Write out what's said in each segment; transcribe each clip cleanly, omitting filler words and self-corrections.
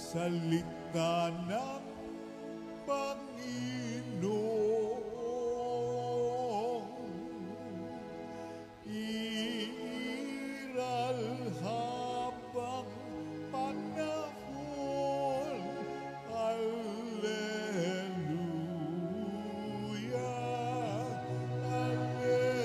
salita ng Panginoon. Iral habang panahon. Alleluia, alleluia.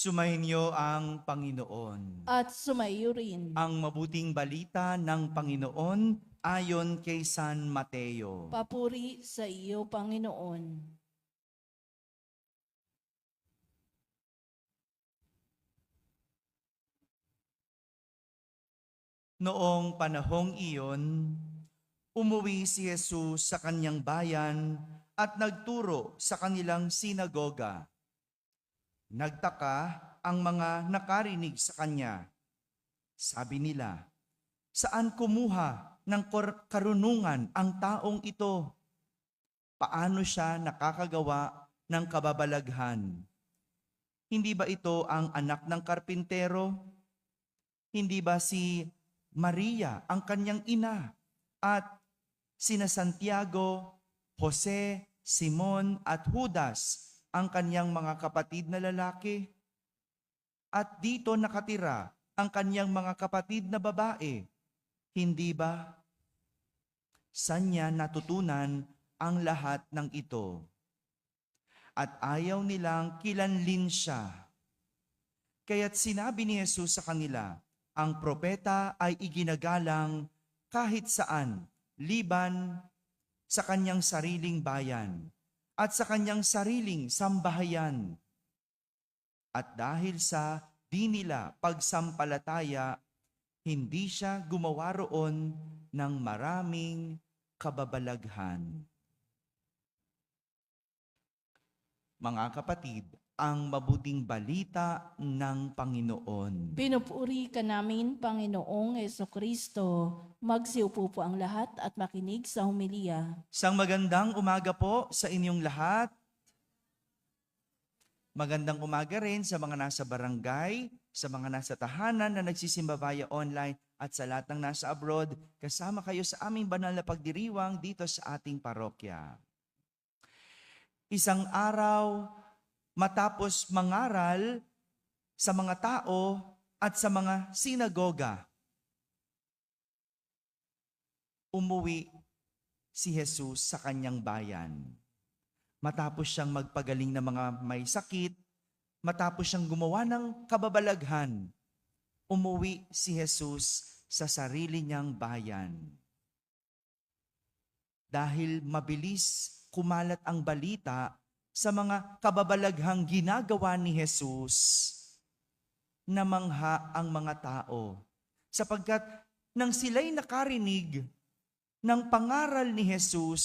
Sumainyo ang Panginoon. At sumayo rin. Ang mabuting balita ng Panginoon ayon kay San Mateo. Papuri sa iyo, Panginoon. Noong panahong iyon, umuwi si Jesus sa kanyang bayan at nagturo sa kanilang sinagoga. Nagtaka ang mga nakarinig sa kanya. Sabi nila, "Saan kumuha ng karunungan ang taong ito? Paano siya nakakagawa ng kababalaghan? Hindi ba ito ang anak ng karpintero? Hindi ba si Maria ang kanyang ina at sina Santiago, Jose, Simon at Judas ang kanyang mga kapatid na lalaki? At dito nakatira ang kanyang mga kapatid na babae. Hindi ba? Saan niya natutunan ang lahat ng ito? At ayaw nilang kilanlin siya. Kaya't sinabi ni Jesus sa kanila, ang propeta ay iginagalang kahit saan, liban sa kanyang sariling bayan at sa kanyang sariling sambahayan. At dahil sa di nila pagsampalataya, hindi siya gumawa roon ng maraming kababalaghan. Mga kapatid, ang mabuting balita ng Panginoon. Pinupuri ka namin, Panginoong Jesucristo. Magsiupo po ang lahat at makinig sa homilya. Isang magandang umaga po sa inyong lahat. Magandang umaga rin sa mga nasa barangay, sa mga nasa tahanan na nagsisimba via online at sa lahat ng nasa abroad. Kasama kayo sa aming banal na pagdiriwang dito sa ating parokya. Isang araw, matapos mangaral sa mga tao at sa mga sinagoga, umuwi si Jesus sa kanyang bayan. Matapos siyang magpagaling ng mga may sakit, matapos siyang gumawa ng kababalaghan, umuwi si Jesus sa sarili niyang bayan. Dahil mabilis kumalat ang balita sa mga kababalaghang ginagawa ni Jesus, namangha ang mga tao. Sapagkat nang sila'y nakarinig ng pangaral ni Jesus,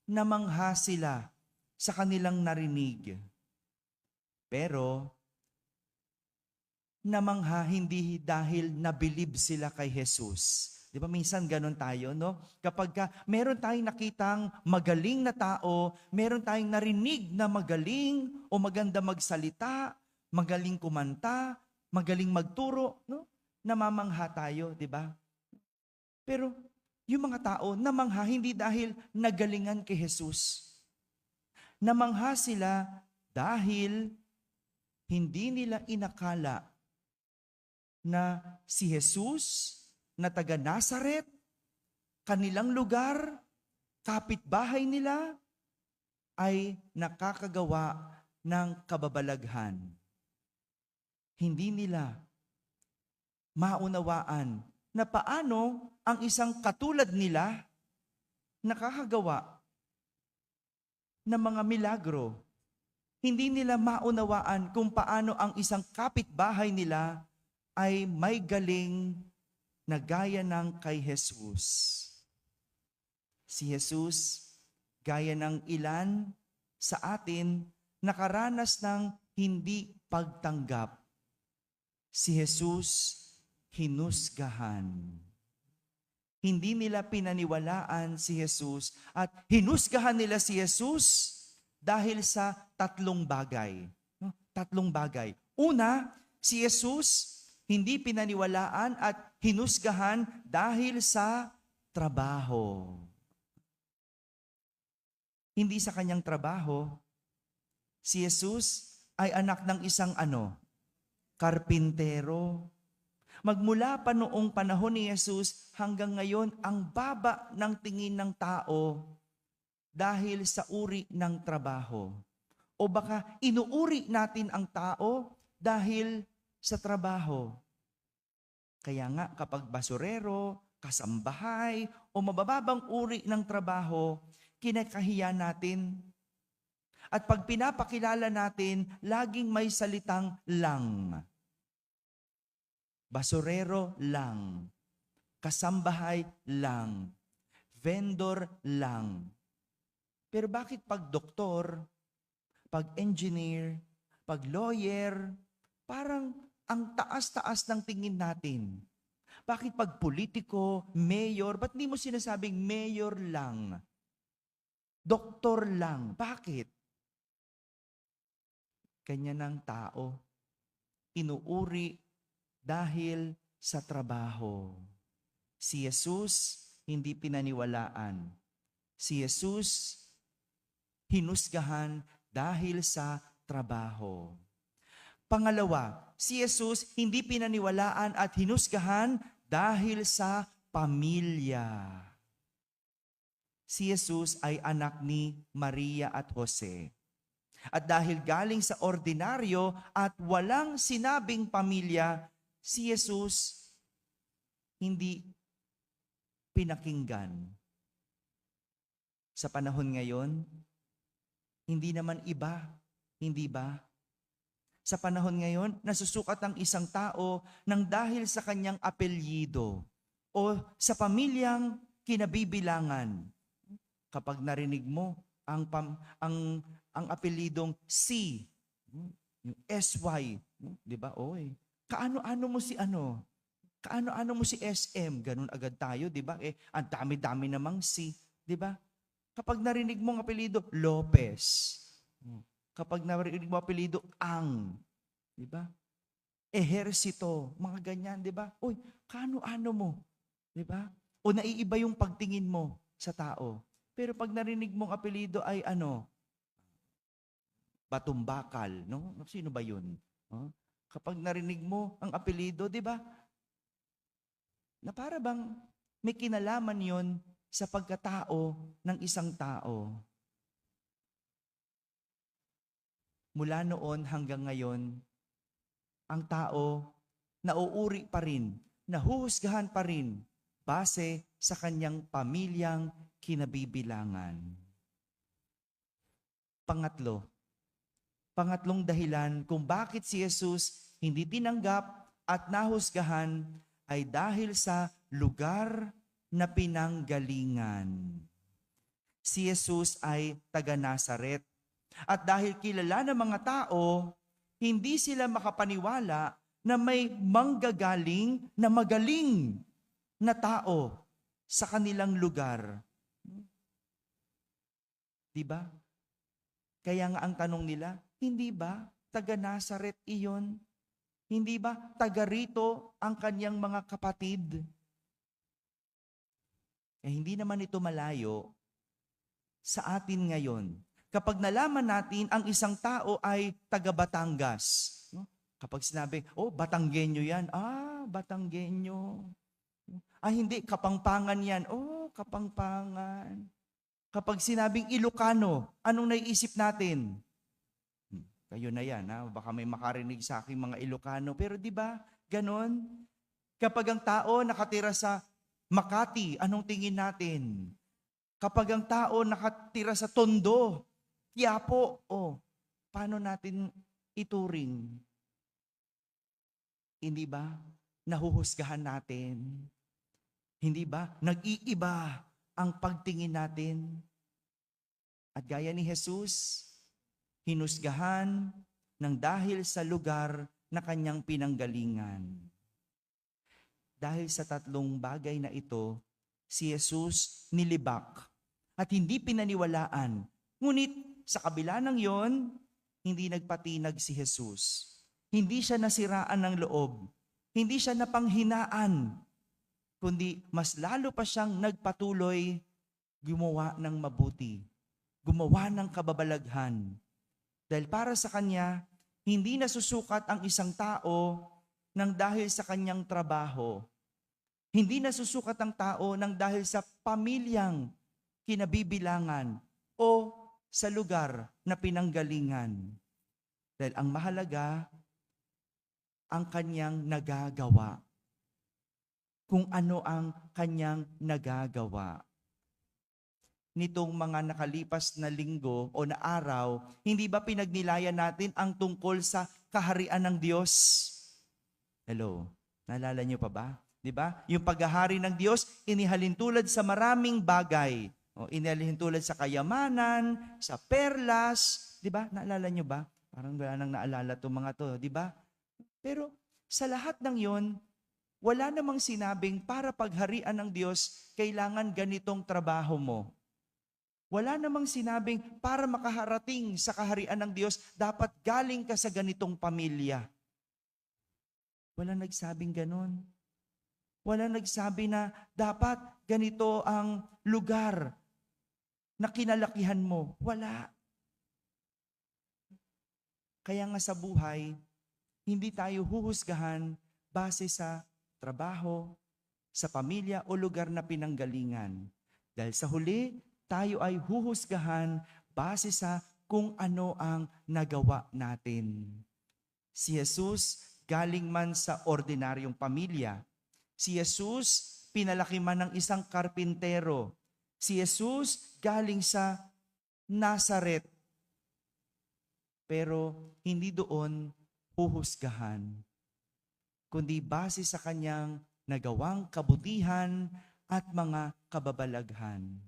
namangha sila sa kanilang narinig. Pero, namangha hindi dahil nabilib sila kay Jesus. Di ba minsan ganun tayo, no? Kapag meron tayong nakitang magaling na tao, meron tayong narinig na magaling o maganda magsalita, magaling kumanta, magaling magturo, no? Namamangha tayo, di ba? Pero yung mga tao, namangha hindi dahil nagalingan kay Jesus. Namangha sila dahil hindi nila inakala na si Jesus na taga Nazaret, kanilang lugar, kapitbahay nila, ay nakakagawa ng kababalaghan. Hindi nila maunawaan na paano ang isang katulad nila nakakagawa ng mga milagro. Hindi nila maunawaan kung paano ang isang kapitbahay nila ay may galing na gaya ng kay Jesus. Si Jesus, gaya ng ilan sa atin, nakaranas ng hindi pagtanggap. Si Jesus, hinusgahan. Hindi nila pinaniwalaan si Jesus at hinusgahan nila si Jesus dahil sa tatlong bagay. No? Tatlong bagay. Una, si Jesus hindi pinaniwalaan at hinusgahan dahil sa trabaho. Hindi sa kanyang trabaho. Si Jesus ay anak ng isang karpintero. Magmula pa noong panahon ni Jesus hanggang ngayon, ang baba ng tingin ng tao dahil sa uri ng trabaho. O baka inuuri natin ang tao dahil sa trabaho. Kaya nga kapag basurero, kasambahay, o mabababang uri ng trabaho, kinakahiya natin. At pag pinapakilala natin, laging may salitang lang. Basurero lang. Kasambahay lang. Vendor lang. Pero bakit pag doktor, pag engineer, pag lawyer, parang ang taas-taas ng tingin natin? Bakit pag politiko, mayor, ba't di mo sinasabing mayor lang? Doktor lang. Bakit? Kanya ng tao. Inuuri dahil sa trabaho. Si Jesus hindi pinaniwalaan. Si Jesus hinusgahan dahil sa trabaho. Pangalawa, si Jesus hindi pinaniwalaan at hinusgahan dahil sa pamilya. Si Jesus ay anak ni Maria at Jose. At dahil galing sa ordinaryo at walang sinabing pamilya, si Jesus hindi pinakinggan. Sa panahon ngayon, hindi naman iba, hindi ba? Sa panahon ngayon, nasusukat ang isang tao nang dahil sa kanyang apelyido o sa pamilyang kinabibilangan. Kapag narinig mo ang apelyidong C, yung SY, di ba? Oy, kaano-ano mo si ano? Kaano-ano mo si SM? Ganun agad tayo, di ba? Ang dami-dami namang C, di ba? Kapag narinig mo ang apelyido Lopez, kapag narinig mo ang apelyido Ang, di ba? Ehersito, mga ganyan, di ba? Oy, kaano-ano mo? Di ba? O naiiba yung pagtingin mo sa tao. Pero pag narinig mong apelyido ay Batumbakal, no? Sino ba yun? Kapag narinig mo ang apelyido, di ba? Na para bang may kinalaman yon sa pagkatao ng isang tao. Mula noon hanggang ngayon, ang tao nauuri pa rin, nahuhusgahan pa rin base sa kanyang pamilyang kinabibilangan. Pangatlong dahilan kung bakit si Jesus hindi tinanggap at nahusgahan ay dahil sa lugar na pinanggalingan. Si Jesus ay taga Nazaret. At dahil kilala ng mga tao, hindi sila makapaniwala na may manggagaling na magaling na tao sa kanilang lugar. Diba? Kaya nga ang tanong nila, hindi ba taga Nazaret iyon? Hindi ba taga rito ang kanyang mga kapatid? Hindi naman ito malayo sa atin ngayon. Kapag nalaman natin ang isang tao ay taga Batangas, no? Kapag sinabi, Batanggenyo yan. Batanggenyo. Hindi, Kapampangan yan. Kapampangan. Kapag sinabing Ilocano, anong naiisip natin? Kayo na yan, baka may makarinig sa aking mga Ilocano. Pero di ba, ganon? Kapag ang tao nakatira sa Makati, anong tingin natin? Kapag ang tao nakatira sa Tondo, Quiapo, paano natin ituring? Hindi ba? Nahuhusgahan natin. Hindi ba? Nag-iiba ang pagtingin natin. At gaya ni Jesus, hinusgahan ng dahil sa lugar na kanyang pinanggalingan. Dahil sa tatlong bagay na ito, si Jesus nilibak at hindi pinaniwalaan. Ngunit sa kabila ng yon, hindi nagpatinag si Jesus. Hindi siya nasiraan ng loob. Hindi siya napanghinaan, kundi mas lalo pa siyang nagpatuloy gumawa ng mabuti, gumawa ng kababalaghan. Dahil para sa kanya, hindi nasusukat ang isang tao nang dahil sa kanyang trabaho. Hindi nasusukat ang tao nang dahil sa pamilyang kinabibilangan o sa lugar na pinanggalingan. Dahil ang mahalaga, ang kanyang nagagawa. Kung ano ang kanyang nagagawa. Nitong mga nakalipas na linggo o na araw, hindi ba pinagnilayan natin ang tungkol sa kaharian ng Diyos? Hello, naalala niyo pa ba? Di ba? Yung paghahari ng Diyos, inihalin tulad sa maraming bagay. O, inihalin tulad sa kayamanan, sa perlas. Di ba? Naalala niyo ba? Parang wala nang naalala itong mga to, di ba? Pero sa lahat ng yon, wala namang sinabing para pagharian ng Diyos, kailangan ganitong trabaho mo. Wala namang sinabing para makaharating sa kaharian ng Diyos, dapat galing ka sa ganitong pamilya. Wala nagsabing ganon. Wala nagsabi na dapat ganito ang lugar na kinalakihan mo. Wala. Kaya nga sa buhay, hindi tayo huhusgahan base sa trabaho, sa pamilya o lugar na pinanggalingan. Dahil sa huli, tayo ay huhusgahan base sa kung ano ang nagawa natin. Si Jesus galing man sa ordinaryong pamilya. Si Jesus pinalaki man ng isang karpintero. Si Jesus galing sa Nazaret. Pero hindi doon huhusgahan, kundi base sa kanyang nagawang kabutihan at mga kababalaghan.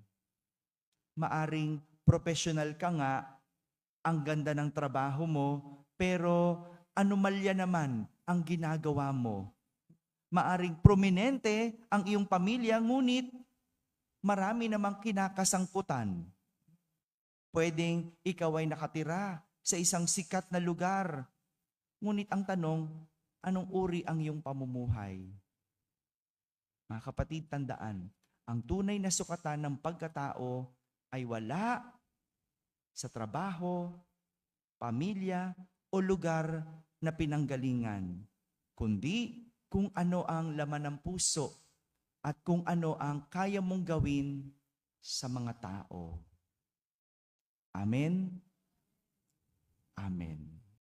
Maaring professional ka nga, ang ganda ng trabaho mo, pero anomalya naman ang ginagawa mo. Maaring prominente ang iyong pamilya, ngunit marami namang kinakasangkutan. Pwedeng ikaw ay nakatira sa isang sikat na lugar, ngunit ang tanong, anong uri ang iyong pamumuhay? Mga kapatid, tandaan, ang tunay na sukatan ng pagkatao ay wala sa trabaho, pamilya, o lugar na pinanggalingan, kundi kung ano ang laman ng puso at kung ano ang kaya mong gawin sa mga tao. Amen? Amen.